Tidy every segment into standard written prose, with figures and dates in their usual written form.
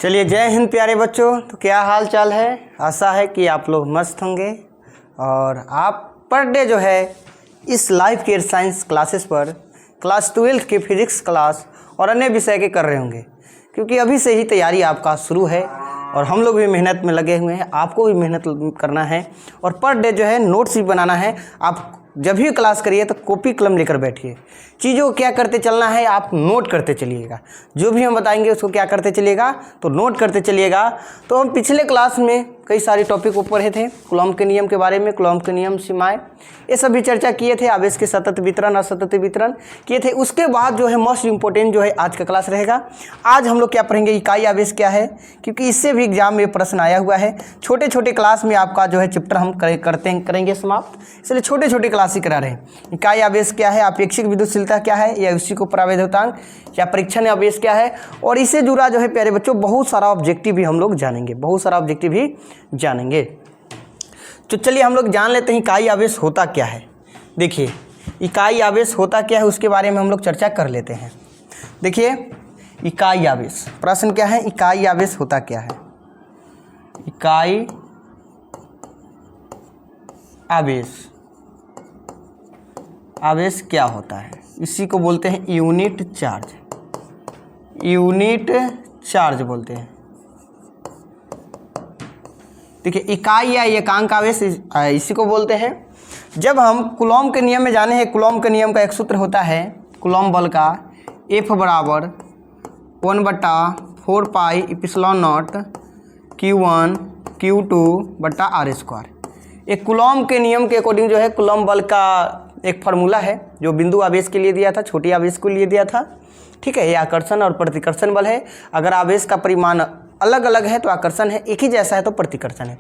चलिए, जय हिंद प्यारे बच्चों। तो क्या हाल चाल है? आशा है कि आप लोग मस्त होंगे और आप पर डे जो है इस लाइफ केयर साइंस क्लासेस पर क्लास 12 की फिजिक्स क्लास और अन्य विषय के कर रहे होंगे, क्योंकि अभी से ही तैयारी आपका शुरू है और हम लोग भी मेहनत में लगे हुए हैं। आपको भी मेहनत करना है और पर डे जो है नोट्स भी बनाना है। आप जब भी क्लास करिए तो कॉपी कलम लेकर बैठिए। चीज़ों को क्या करते चलना है, आप नोट करते चलिएगा। जो भी हम बताएंगे उसको क्या करते चलिएगा, तो नोट करते चलिएगा। तो हम पिछले क्लास में कई सारे टॉपिक को पढ़े थे, कूलॉम के नियम के बारे में, कूलॉम के नियम, सीमाएं, ये सब भी चर्चा किए थे। आवेश के सतत वितरण, असतत वितरण किए थे। उसके बाद जो है मोस्ट इंपॉर्टेंट जो है आज का क्लास रहेगा। आज हम लोग क्या पढ़ेंगे, इकाई आवेश क्या है, क्योंकि इससे भी एग्जाम में प्रश्न आया हुआ है। छोटे छोटे क्लास में आपका जो है चैप्टर हम करेंगे समाप्त, इसलिए छोटे छोटे क्लास ही करा रहे हैं। इकाई आवेश क्या है, अपेक्षिक विद्युतशीलता क्या है, या उसी को परावैद्युतांक या परीक्षण आवेश क्या है, और इससे जुड़ा जो है प्यारे बच्चों बहुत सारा ऑब्जेक्टिव भी हम लोग जानेंगे, बहुत सारा ऑब्जेक्टिव भी जानेंगे। तो चलिए हम लोग जान लेते हैं इकाई आवेश होता क्या है। देखिए, इकाई आवेश होता क्या है उसके बारे में हम लोग चर्चा कर लेते हैं। देखिए, इकाई आवेश, प्रश्न क्या है, इकाई आवेश होता क्या है। इकाई आवेश, आवेश क्या होता है, इसी को बोलते हैं यूनिट चार्ज। यूनिट चार्ज बोलते हैं। देखिए, इकाई या एकांक आवेश इसी को बोलते हैं। जब हम कूलॉम के नियम में जाने हैं, कूलॉम के नियम का एक सूत्र होता है कूलॉम बल का, F बराबर 1/4 pi epsilon not Q1 Q2 बटा R स्क्वायर। एक कूलॉम के नियम के अकॉर्डिंग जो है कूलॉम बल का एक फार्मूला है जो बिंदु आवेश के लिए दिया था, छोटी आवेश के लिए दिया था। ठीक है, ये आकर्षण और प्रतिकर्षण बल है। अगर आवेश का परिमाण अलग अलग है तो आकर्षण है, एक ही जैसा है तो प्रतिकर्षण है।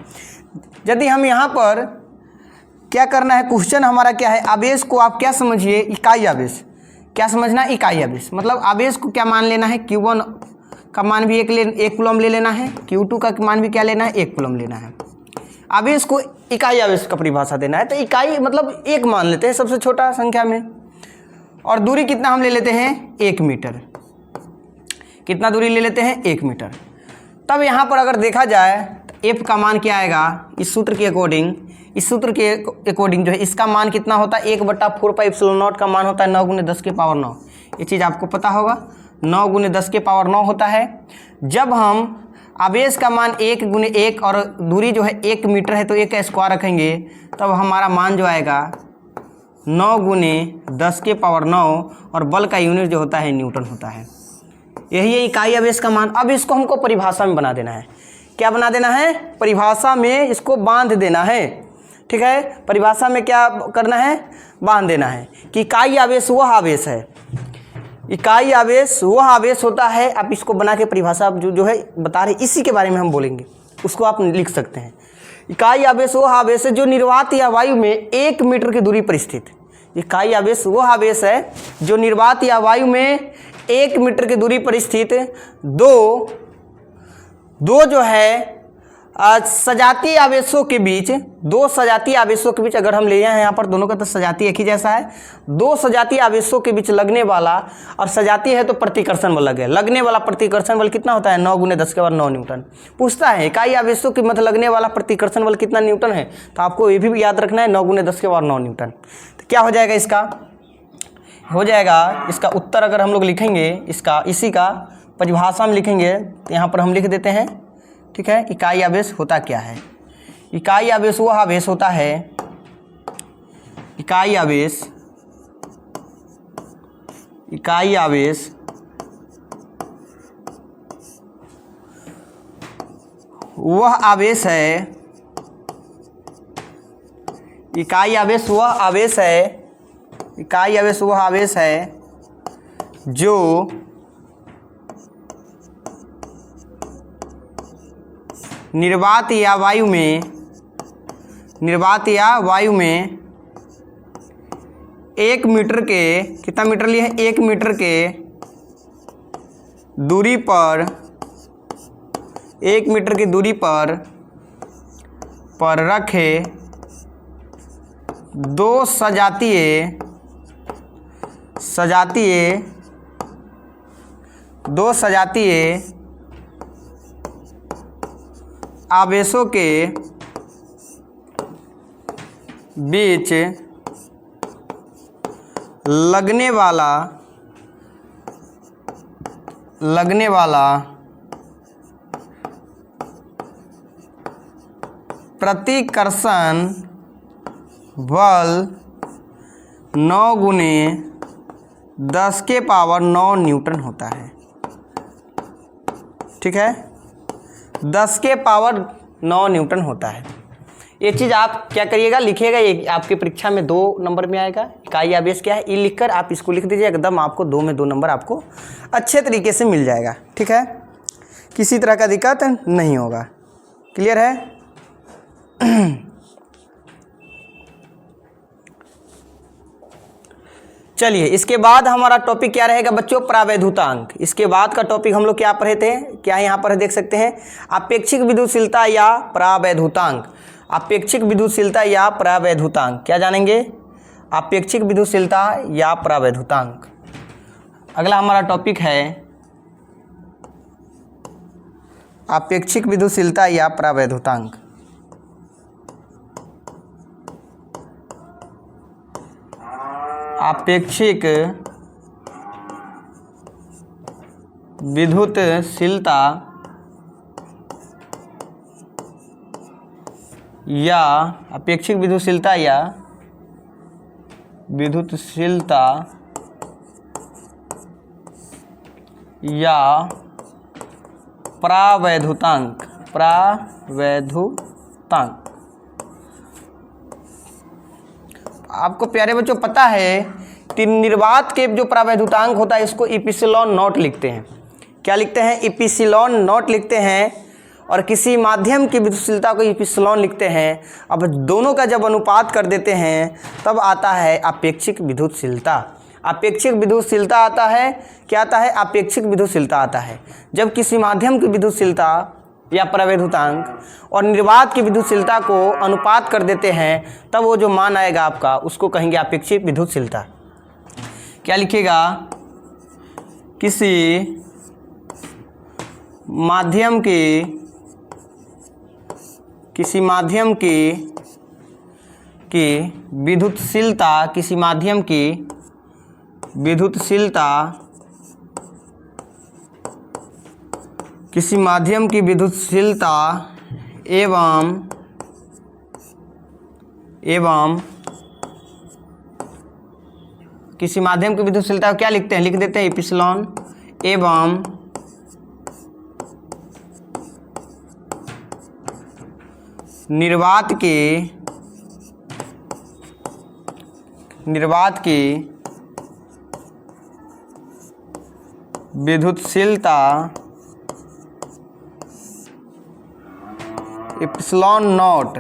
यदि हम यहाँ पर क्या करना है, क्वेश्चन हमारा क्या है, आवेश को आप क्या समझिए, इकाई आवेश। क्या समझना, इकाई आवेश मतलब आवेश को क्या मान लेना है, Q1 का मान भी एक कूलॉम ले लेना है, Q2 का मान भी क्या लेना है, 1 कूलॉम लेना है। आवेश को इकाई आवेश का परिभाषा देना है, तो इकाई मतलब एक मान लेते हैं सबसे छोटा संख्या में, और दूरी कितना हम ले लेते हैं, 1 मीटर। कितना दूरी ले लेते हैं, 1 मीटर। तब यहाँ पर अगर देखा जाए तो F का मान क्या आएगा, इस सूत्र के अकॉर्डिंग, इस सूत्र के अकॉर्डिंग जो है इसका मान कितना होता है, 1/4 पाई एप्सिलॉन नॉट का मान होता है 9 × 10 की पावर 9। ये चीज़ आपको पता होगा, 9 × 10 की पावर 9 होता है। जब हम आवेश का मान 1 × 1 और दूरी जो है 1 मीटर है तो 1 का स्क्वायर रखेंगे, तब हमारा मान जो आएगा 9 × 10 की पावर 9, और बल का यूनिट जो होता है न्यूटन होता है। यही है इकाई आवेश का मान। अब इसको हमको परिभाषा में बना देना है। क्या बना देना है, परिभाषा में इसको बांध देना है। ठीक है, परिभाषा में क्या करना है, बांध देना है कि इकाई आवेश वह आवेश है, इकाई आवेश वह आवेश होता है। आप इसको बना के परिभाषा जो है बता रहे, इसी के बारे में हम बोलेंगे, उसको आप लिख सकते हैं। इकाई आवेश वह आवेश है जो निर्वात या वायु में 1 मीटर की दूरी पर स्थित। इकाई आवेश वह आवेश है जो निर्वात या वायु में 1 मीटर की दूरी पर स्थित दो जो है सजातीय आवेशों के बीच, दो सजातीय आवेशों के बीच, अगर हम ले जाएं यहाँ पर दोनों का तो सजातीय एक ही जैसा है, दो सजातीय आवेशों के बीच लगने वाला, और सजातीय है तो प्रतिकर्षण बल लगे, लगने वाला प्रतिकर्षण बल कितना होता है, 9 × 10 की पावर 9 न्यूटन। पूछता है इकाई आवेशों के मध्य लगने वाला प्रतिकर्षण बल कितना न्यूटन है, तो आपको ये भी याद रखना है 9 × 10 की पावर 9 न्यूटन। तो क्या हो जाएगा, इसका हो जाएगा, इसका उत्तर अगर हम लोग लिखेंगे, इसका इसी का परिभाषा में लिखेंगे तो यहाँ पर हम लिख देते हैं। ठीक है, इकाई आवेश होता क्या है, इकाई आवेश वह आवेश होता है, इकाई आवेश वह आवेश है, इकाई आवेश वह आवेश है, इकाई आवेश वह आवेश है जो निर्वात या वायु में 1 मीटर के, कितना मीटर लिए है, 1 मीटर के दूरी पर, 1 मीटर की दूरी पर रखे दो सजातीय सजातीय, दो सजातीय आवेशों के बीच लगने वाला प्रतिकर्षण बल 9 गुने 10 के पावर 9 न्यूटन होता है। ठीक है, 10 के पावर 9 न्यूटन होता है। ये चीज़ आप क्या करिएगा, लिखिएगा, ये आपकी परीक्षा में 2 नंबर में आएगा। इकाई आवेश क्या है, ये लिखकर आप इसको लिख दीजिए, एकदम आपको 2 में 2 नंबर आपको अच्छे तरीके से मिल जाएगा। ठीक है, किसी तरह का दिक्कत नहीं होगा। क्लियर है? चलिए, इसके बाद हमारा टॉपिक क्या रहेगा बच्चों, प्रावैधुतांक। इसके बाद का टॉपिक हम लोग क्या पढ़े थे, क्या यहाँ पर देख सकते हैं, अपेक्षिक विद्युतशीलता या प्रावैधुतांक। अपेक्षिक विद्युतशीलता या प्रावैधुतांक क्या जानेंगे, अपेक्षिक विद्युतशीलता या प्रावैधुतांक। अगला हमारा टॉपिक है अपेक्षिक विद्युतशीलता या प्रावैधुतांक। अपेक्षिक विद्युतशीलता या अपेक्षिक विद्युतशीलता या प्रावैधुतांक। आपको प्यारे बच्चों पता है कि निर्वात के जो प्रावैधुतांक होता है इसको इप्सिलॉन नॉट लिखते हैं। क्या लिखते हैं, इप्सिलॉन नॉट लिखते हैं, और किसी माध्यम की विद्युतशीलता को इप्सिलॉन लिखते हैं। अब दोनों का जब अनुपात कर देते हैं तब आता है अपेक्षिक विद्युतशीलता। अपेक्षिक विद्युतशीलता आता है, क्या आता है, अपेक्षिक विद्युतशीलता आता है। जब किसी माध्यम की विद्युतशीलता या प्रावैधुतांक और निर्वात की विद्युतशीलता को अनुपात कर देते हैं तब वो जो मान आएगा आपका उसको कहेंगे अपेक्षिक विद्युतशीलता। क्या लिखेगा, किसी माध्यम की विद्युतशीलता, किसी माध्यम की विद्युतशीलता, किसी माध्यम की विद्युतशीलता एवं किसी माध्यम की विद्युतशीलता को क्या लिखते हैं, लिख देते हैं इप्सिलॉन, एवं निर्वात की विद्युतशीलता इप्सिलॉन नॉट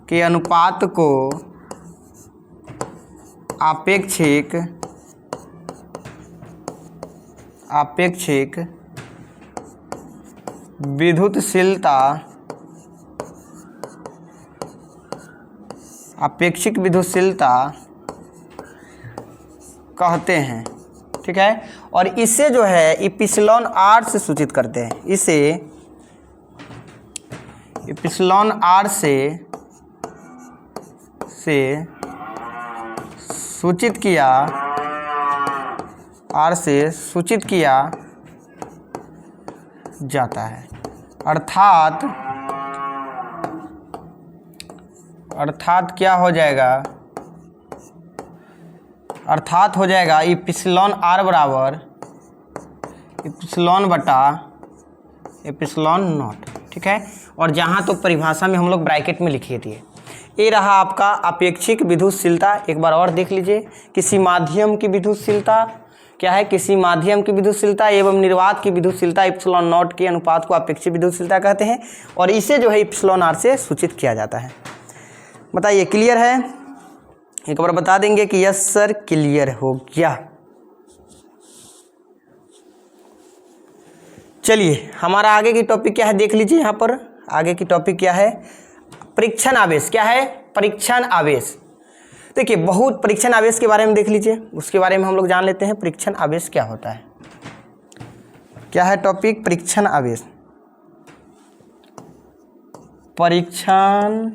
के अनुपात को अपेक्षिक विद्युतशीलता कहते हैं। ठीक है, और इसे जो है इप्सिलॉन आर से सूचित करते हैं। इसे इप्सिलॉन आर से सूचित किया जाता है। अर्थात क्या हो जाएगा, अर्थात हो जाएगा इप्सिलॉन आर बराबर इप्सिलॉन बटा इप्सिलॉन नॉट। ठीक है, और जहाँ तो परिभाषा में हम लोग ब्रैकेट में लिखे दिए। ये रहा आपका अपेक्षिक विद्युतशीलता। एक बार और देख लीजिए, किसी माध्यम की विद्युतशीलता क्या है, किसी माध्यम की विद्युतशीलता एवं निर्वात की विद्युतशीलता इप्सिलॉन नॉट के अनुपात को अपेक्षिक विद्युतशीलता कहते हैं, और इसे जो है इप्सिलॉन आर से सूचित किया जाता है। बताइए, क्लियर है? एक बार बता देंगे कि यस सर क्लियर हो गया। चलिए, हमारा आगे की टॉपिक क्या है देख लीजिए। यहाँ पर आगे की टॉपिक क्या है? परीक्षण आवेश। क्या है? परीक्षण आवेश। देखिए बहुत परीक्षण आवेश के बारे में देख लीजिए, उसके बारे में हम लोग जान लेते हैं परीक्षण आवेश क्या होता है। क्या है टॉपिक? परीक्षण आवेश। परीक्षण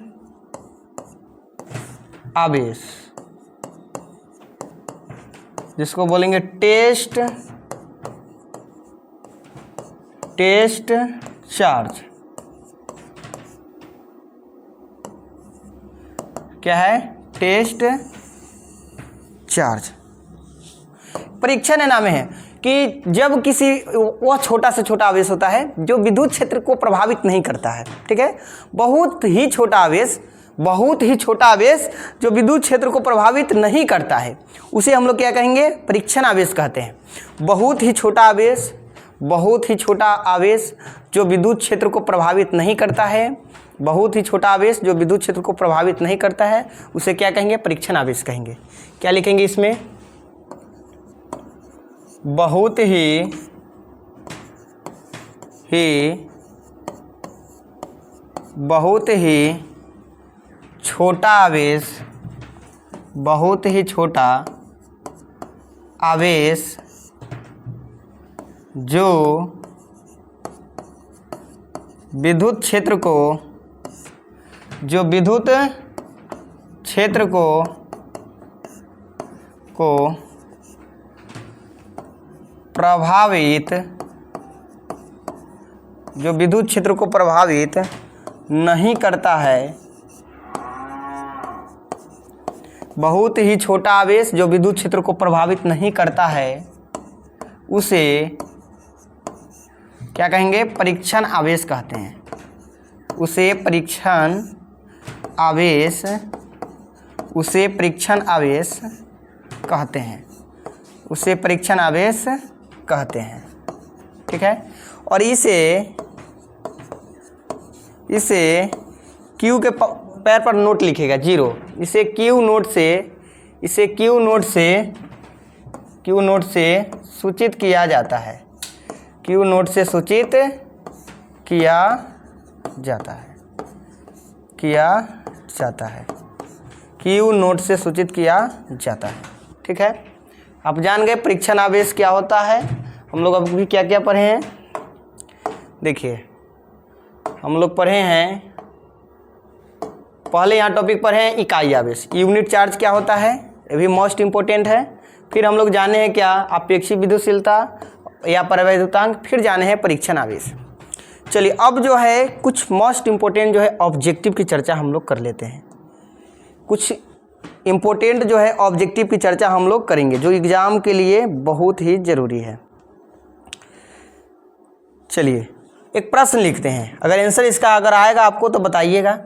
आवेश जिसको बोलेंगे टेस्ट चार्ज। क्या है? Test charge. परीक्षण है नाम है कि जब किसी वह छोटा से छोटा आवेश होता है जो विद्युत क्षेत्र को प्रभावित नहीं करता है, ठीक है, बहुत ही छोटा आवेश जो विद्युत क्षेत्र को प्रभावित नहीं करता है, उसे हम लोग क्या कहेंगे? परीक्षण आवेश कहते हैं। बहुत ही छोटा आवेश जो विद्युत क्षेत्र को प्रभावित नहीं करता है, बहुत ही छोटा आवेश जो विद्युत क्षेत्र को प्रभावित नहीं करता है, उसे क्या कहेंगे? परीक्षण आवेश कहेंगे। क्या लिखेंगे इसमें? बहुत ही छोटा आवेश जो विद्युत क्षेत्र को प्रभावित नहीं करता है। बहुत ही छोटा आवेश जो विद्युत क्षेत्र को प्रभावित नहीं करता है, उसे क्या कहेंगे? परीक्षण आवेश कहते हैं। उसे परीक्षण आवेश कहते हैं। ठीक है, और इसे Q के पैर पर नोट लिखेगा 0। इसे Q नोट से सूचित किया जाता है। Q नोट से सूचित किया जाता है। Q नोट से सूचित किया जाता है। ठीक है, आप जान गए परीक्षण आवेश क्या होता है। हम लोग अभी क्या क्या पढ़े हैं? देखिए हम लोग पढ़े हैं, पहले यहाँ टॉपिक पढ़े हैं इकाई आवेश, यूनिट चार्ज क्या होता है, ये भी मोस्ट इम्पोर्टेंट है। फिर हम लोग जाने हैं क्या? अपेक्षित विद्युतशीलता या परिवैद्युतांक। फिर जाने हैं परीक्षण आवेश। चलिए अब जो है कुछ मोस्ट इम्पोर्टेंट जो है ऑब्जेक्टिव की चर्चा हम लोग कर लेते हैं। कुछ इम्पोर्टेंट जो है ऑब्जेक्टिव की चर्चा हम लोग करेंगे जो एग्ज़ाम के लिए बहुत ही ज़रूरी है। चलिए एक प्रश्न लिखते हैं, अगर आंसर इसका अगर आएगा आपको तो बताइएगा।